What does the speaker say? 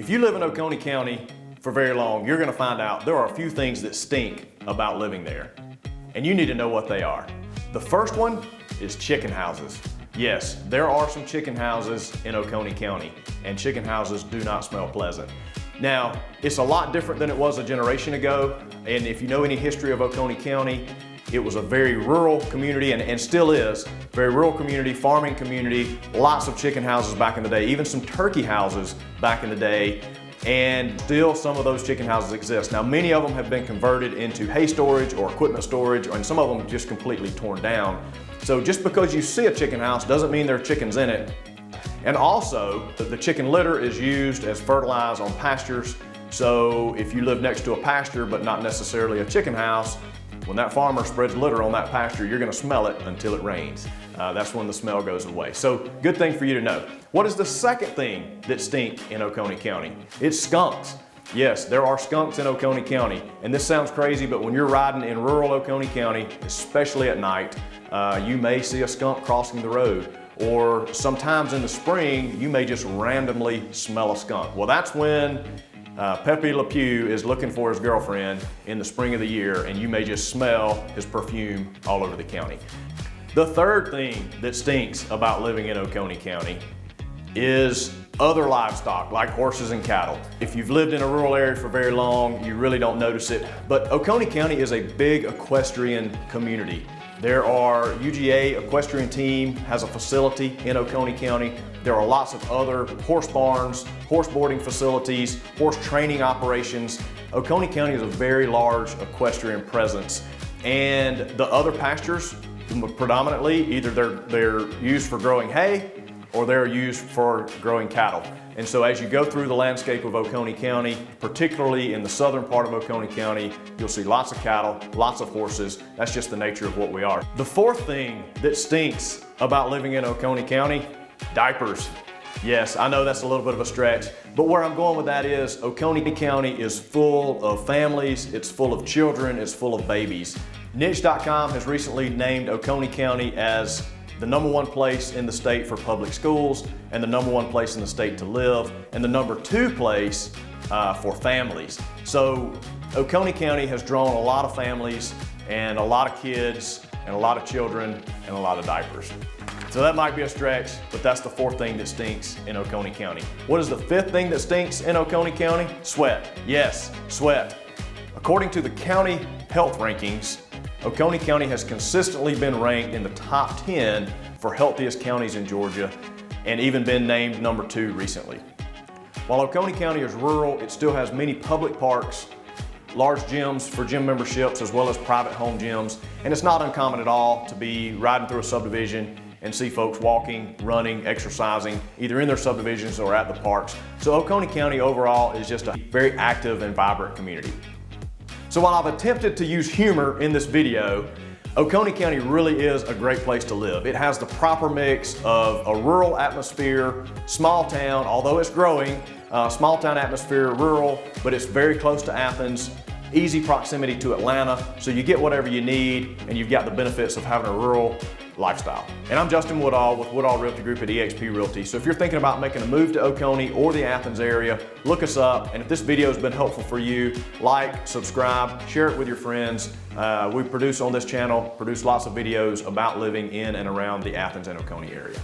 If you live in Oconee County for very long, you're gonna find out there are a few things that stink about living there, and you need to know what they are. The first one is chicken houses. Yes, there are some chicken houses in Oconee County, and chicken houses do not smell pleasant. Now, it's a lot different than it was a generation ago, and if you know any history of Oconee County, it was a very rural community and still is, very rural community, farming community, lots of chicken houses back in the day, even some turkey houses back in the day, and still some of those chicken houses exist. Now, many of them have been converted into hay storage or equipment storage, and some of them just completely torn down. So just because you see a chicken house doesn't mean there are chickens in it. And also, the chicken litter is used as fertilizer on pastures. So if you live next to a pasture but not necessarily a chicken house, when that farmer spreads litter on that pasture, you're gonna smell it until it rains. That's when the smell goes away. So good thing for you to know. What is the second thing that stink in Oconee County? It's skunks. Yes, there are skunks in Oconee County. And this sounds crazy, but when you're riding in rural Oconee County, especially at night, you may see a skunk crossing the road. Or sometimes in the spring, you may just randomly smell a skunk. Well, that's when Pepe Le Pew is looking for his girlfriend in the spring of the year, and you may just smell his perfume all over the county. The third thing that stinks about living in Oconee County is other livestock like horses and cattle. If you've lived in a rural area for very long, you really don't notice it, but Oconee County is a big equestrian community. There are, UGA equestrian team has a facility in Oconee County. There are lots of other horse barns, horse boarding facilities, horse training operations. Oconee County is a very large equestrian presence. And the other pastures, predominantly, either they're used for growing hay or they're used for growing cattle. And so as you go through the landscape of Oconee County, particularly in the southern part of Oconee County, you'll see lots of cattle, lots of horses. That's just the nature of what we are. The fourth thing that stinks about living in Oconee County, diapers. Yes, I know that's a little bit of a stretch, but where I'm going with that is Oconee County is full of families, it's full of children, it's full of babies. Niche.com has recently named Oconee County as the #1 place in the state for public schools, and the #1 place in the state to live, and the #2 place for families. So Oconee County has drawn a lot of families and a lot of kids and a lot of children and a lot of diapers. So that might be a stretch, but that's the fourth thing that stinks in Oconee County. What is the fifth thing that stinks in Oconee County? Sweat. Yes, sweat. According to the county health rankings, Oconee County has consistently been ranked in the top 10 for healthiest counties in Georgia, and even been named #2 recently. While Oconee County is rural, it still has many public parks, large gyms for gym memberships, as well as private home gyms. And it's not uncommon at all to be riding through a subdivision and see folks walking, running, exercising, either in their subdivisions or at the parks. So Oconee County overall is just a very active and vibrant community. So while I've attempted to use humor in this video, Oconee County really is a great place to live. It has the proper mix of a rural atmosphere, small town, although it's growing, small town atmosphere, rural, but it's very close to Athens, easy proximity to Atlanta, so you get whatever you need, and you've got the benefits of having a rural lifestyle. And I'm Justin Woodall with Woodall Realty Group at eXp Realty. So if you're thinking about making a move to Oconee or the Athens area, look us up. And if this video has been helpful for you, like, subscribe, share it with your friends. We produce on this channel, produce lots of videos about living in and around the Athens and Oconee area.